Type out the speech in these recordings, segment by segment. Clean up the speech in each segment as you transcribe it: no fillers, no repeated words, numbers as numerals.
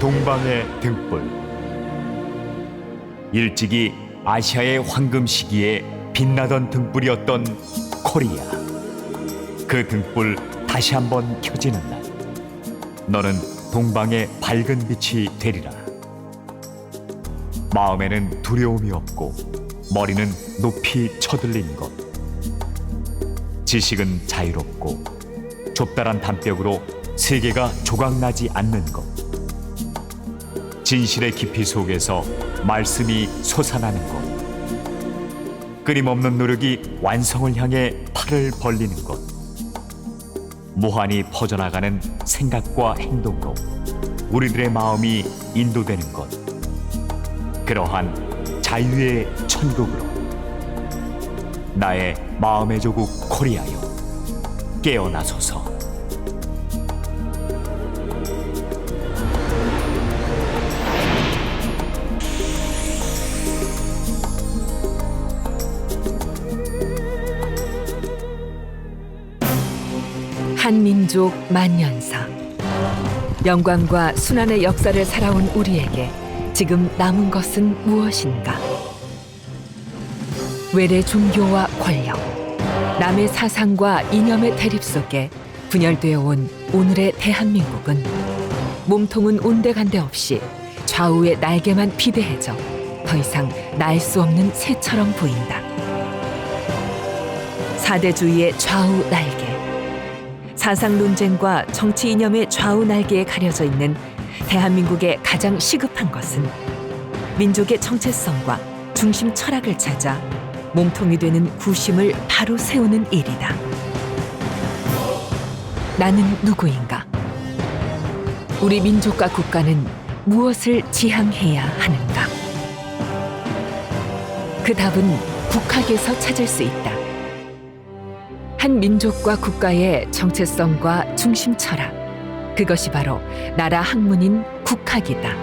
동방의 등불. 일찍이 아시아의 황금 시기에 빛나던 등불이었던 코리아. 그 등불 다시 한번 켜지는 날, 너는 동방의 밝은 빛이 되리라. 마음에는 두려움이 없고 머리는 높이 쳐들린 것. 지식은 자유롭고 좁다란 담벽으로 세계가 조각나지 않는 것. 진실의 깊이 속에서 말씀이 솟아나는 것. 끊임없는 노력이 완성을 향해 팔을 벌리는 것. 무한히 퍼져나가는 생각과 행동으로 우리들의 마음이 인도되는 것. 그러한 자유의 천국으로. 나의 마음의 조국 코리아여, 깨어나소서. 한민족 만년사. 영광과 순환의 역사를 살아온 우리에게 지금 남은 것은 무엇인가? 외래 종교와 권력, 남의 사상과 이념의 대립 속에 분열되어 온 오늘의 대한민국은 몸통은 온데간데 없이 좌우의 날개만 비대해져 더 이상 날 수 없는 새처럼 보인다. 사대주의의 좌우 날개, 사상 논쟁과 정치 이념의 좌우 날개에 가려져 있는 대한민국의 가장 시급한 것은 민족의 정체성과 중심 철학을 찾아 몸통이 되는 구심을 바로 세우는 일이다. 나는 누구인가? 우리 민족과 국가는 무엇을 지향해야 하는가? 그 답은 국학에서 찾을 수 있다. 한 민족과 국가의 정체성과 중심 철학, 그것이 바로 나라 학문인 국학이다.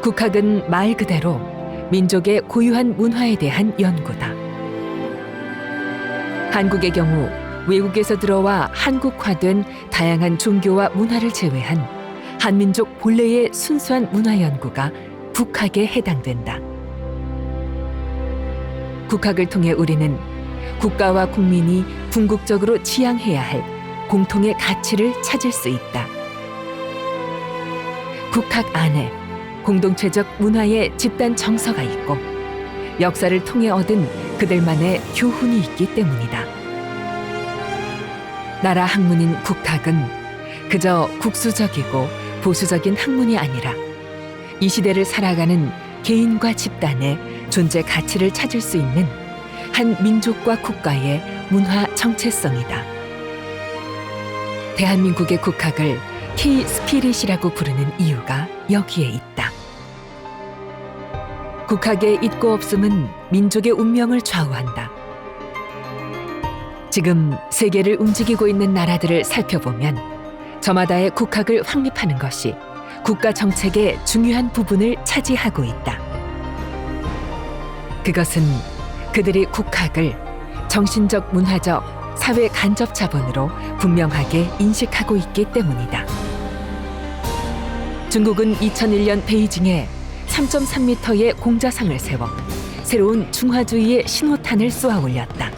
국학은 말 그대로 민족의 고유한 문화에 대한 연구다. 한국의 경우 외국에서 들어와 한국화된 다양한 종교와 문화를 제외한 한민족 본래의 순수한 문화 연구가 국학에 해당된다. 국학을 통해 우리는 국가와 국민이 궁극적으로 지향해야 할 공통의 가치를 찾을 수 있다. 국학 안에 공동체적 문화의 집단 정서가 있고 역사를 통해 얻은 그들만의 교훈이 있기 때문이다. 나라 학문인 국학은 그저 국수적이고 보수적인 학문이 아니라 이 시대를 살아가는 개인과 집단의 존재 가치를 찾을 수 있는 한 민족과 국가의 문화 정체성이다. 대한민국의 국학을 K-스피릿이라고 부르는 이유가 여기에 있다. 국학의 있고 없음은 민족의 운명을 좌우한다. 지금 세계를 움직이고 있는 나라들을 살펴보면 저마다의 국학을 확립하는 것이 국가 정책의 중요한 부분을 차지하고 있다. 그것은 그들이 국학을 정신적, 문화적, 사회 간접 자본으로 분명하게 인식하고 있기 때문이다. 중국은 2001년 베이징에 3.3m의 공자상을 세워 새로운 중화주의의 신호탄을 쏘아 올렸다.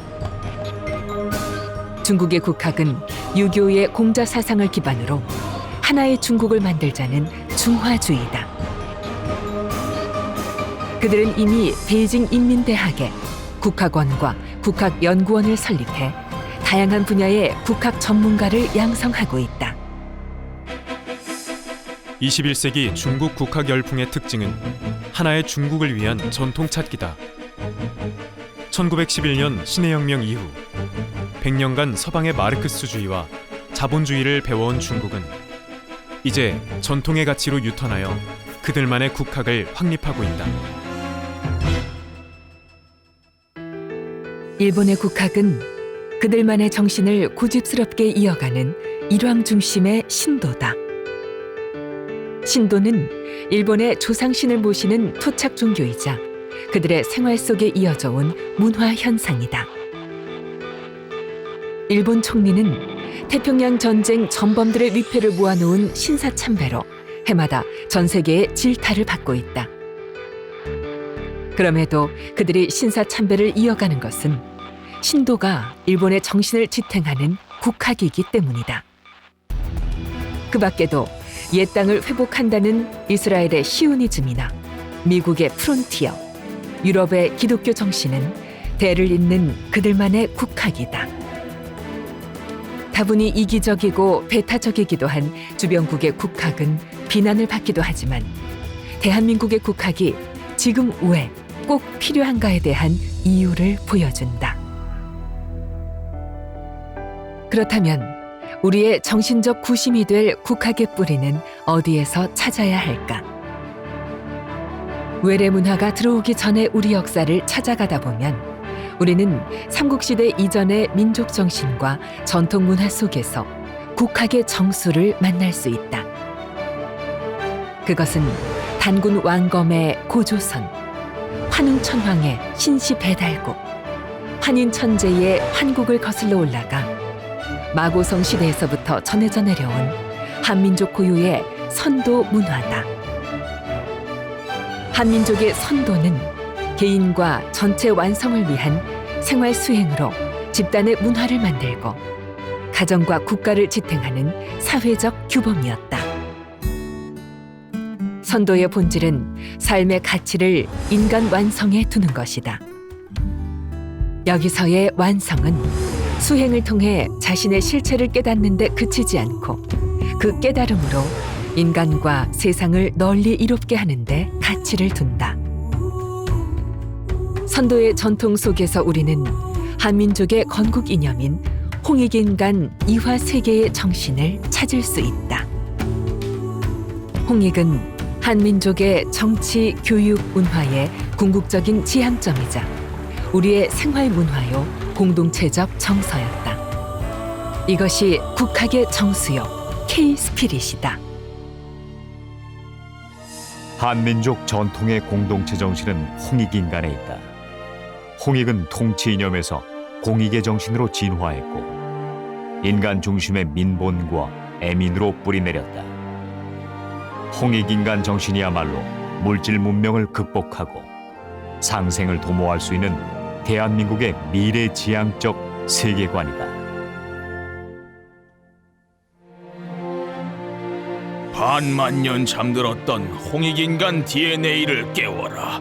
중국의 국학은 유교의 공자 사상을 기반으로 하나의 중국을 만들자는 중화주의다. 그들은 이미 베이징 인민대학에 국학원과 국학연구원을 설립해 다양한 분야의 국학 전문가를 양성하고 있다. 21세기 중국 국학 열풍의 특징은 하나의 중국을 위한 전통 찾기다. 1911년 신해혁명 이후 100년간 서방의 마르크스주의와 자본주의를 배워온 중국은 이제 전통의 가치로 유턴하여 그들만의 국학을 확립하고 있다. 일본의 국학은 그들만의 정신을 고집스럽게 이어가는 일왕 중심의 신도다. 신도는 일본의 조상신을 모시는 토착 종교이자 그들의 생활 속에 이어져 온 문화 현상이다. 일본 총리는 태평양 전쟁 전범들의 위패를 모아놓은 신사참배로 해마다 전 세계의 질타를 받고 있다. 그럼에도 그들이 신사참배를 이어가는 것은 신도가 일본의 정신을 지탱하는 국학이기 때문이다. 그 밖에도 옛 땅을 회복한다는 이스라엘의 시오니즘이나 미국의 프론티어, 유럽의 기독교 정신은 대를 잇는 그들만의 국학이다. 다분히 이기적이고 배타적이기도 한 주변국의 국학은 비난을 받기도 하지만 대한민국의 국학이 지금 왜 꼭 필요한가에 대한 이유를 보여준다. 그렇다면 우리의 정신적 구심이 될 국학의 뿌리는 어디에서 찾아야 할까? 외래 문화가 들어오기 전에 우리 역사를 찾아가다 보면 우리는 삼국시대 이전의 민족 정신과 전통 문화 속에서 국학의 정수를 만날 수 있다. 그것은 단군 왕검의 고조선, 환웅천황의 신시배달국, 환인천재의 환국을 거슬러 올라가 마고성 시대에서부터 전해져 내려온 한민족 고유의 선도 문화다. 한민족의 선도는 개인과 전체 완성을 위한 생활 수행으로 집단의 문화를 만들고 가정과 국가를 지탱하는 사회적 규범이었다. 선도의 본질은 삶의 가치를 인간 완성에 두는 것이다. 여기서의 완성은 수행을 통해 자신의 실체를 깨닫는 데 그치지 않고 그 깨달음으로 인간과 세상을 널리 이롭게 하는 데 가치를 둔다. 선도의 전통 속에서 우리는 한민족의 건국 이념인 홍익인간 이화세계의 정신을 찾을 수 있다. 홍익은 한민족의 정치, 교육, 문화의 궁극적인 지향점이자 우리의 생활 문화요 공동체적 정서였다. 이것이 국학의 정수요 K-스피릿이다. 한민족 전통의 공동체 정신은 홍익인간에 있다. 홍익은 통치 이념에서 공익의 정신으로 진화했고 인간 중심의 민본과 애민으로 뿌리내렸다. 홍익인간 정신이야말로 물질 문명을 극복하고 상생을 도모할 수 있는 대한민국의 미래지향적 세계관이다. 반만년 잠들었던 홍익인간 DNA를 깨워라.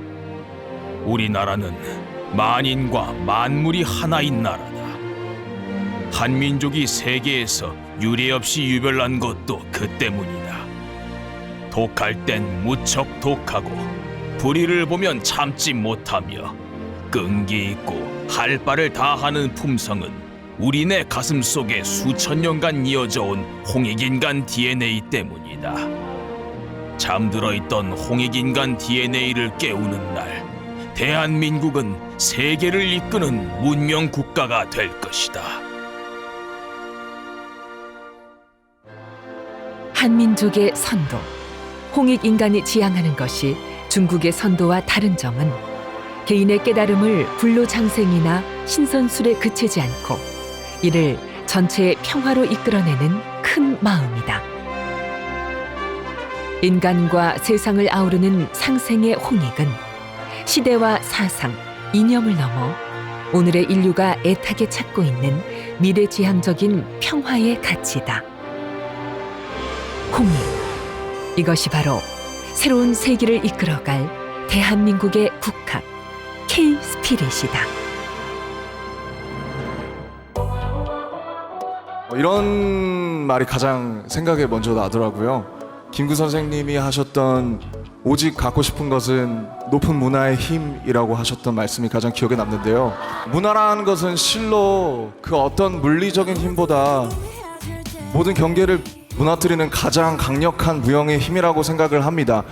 우리나라는 만인과 만물이 하나인 나라다. 한민족이 세계에서 유례없이 유별난 것도 그 때문이다. 독할 땐 무척 독하고 불의를 보면 참지 못하며 끈기 있고 할 바를 다하는 품성은 우리네 가슴 속에 수천 년간 이어져온 홍익인간 DNA 때문이다. 잠들어 있던 홍익인간 DNA를 깨우는 날, 대한민국은 세계를 이끄는 문명 국가가 될 것이다. 한민족의 선도, 홍익인간이 지향하는 것이 중국의 선도와 다른 점은 개인의 깨달음을 불로장생이나 신선술에 그치지 않고 이를 전체의 평화로 이끌어내는 큰 마음이다. 인간과 세상을 아우르는 상생의 홍익은 시대와 사상, 이념을 넘어 오늘의 인류가 애타게 찾고 있는 미래지향적인 평화의 가치다. 홍익, 이것이 바로 새로운 세기를 이끌어갈 대한민국의 국학 K-스피릿이다. 이런 말이 가장 생각에 먼저 나더라고요. 김구 선생님이 하셨던 오직 갖고 싶은 것은 높은 문화의 힘이라고 하셨던 말씀이 가장 기억에 남는데요. 문화라는 것은 실로 그 어떤 물리적인 힘보다 모든 경계를 무너뜨리는 가장 강력한 무형의 힘이라고 생각을 합니다.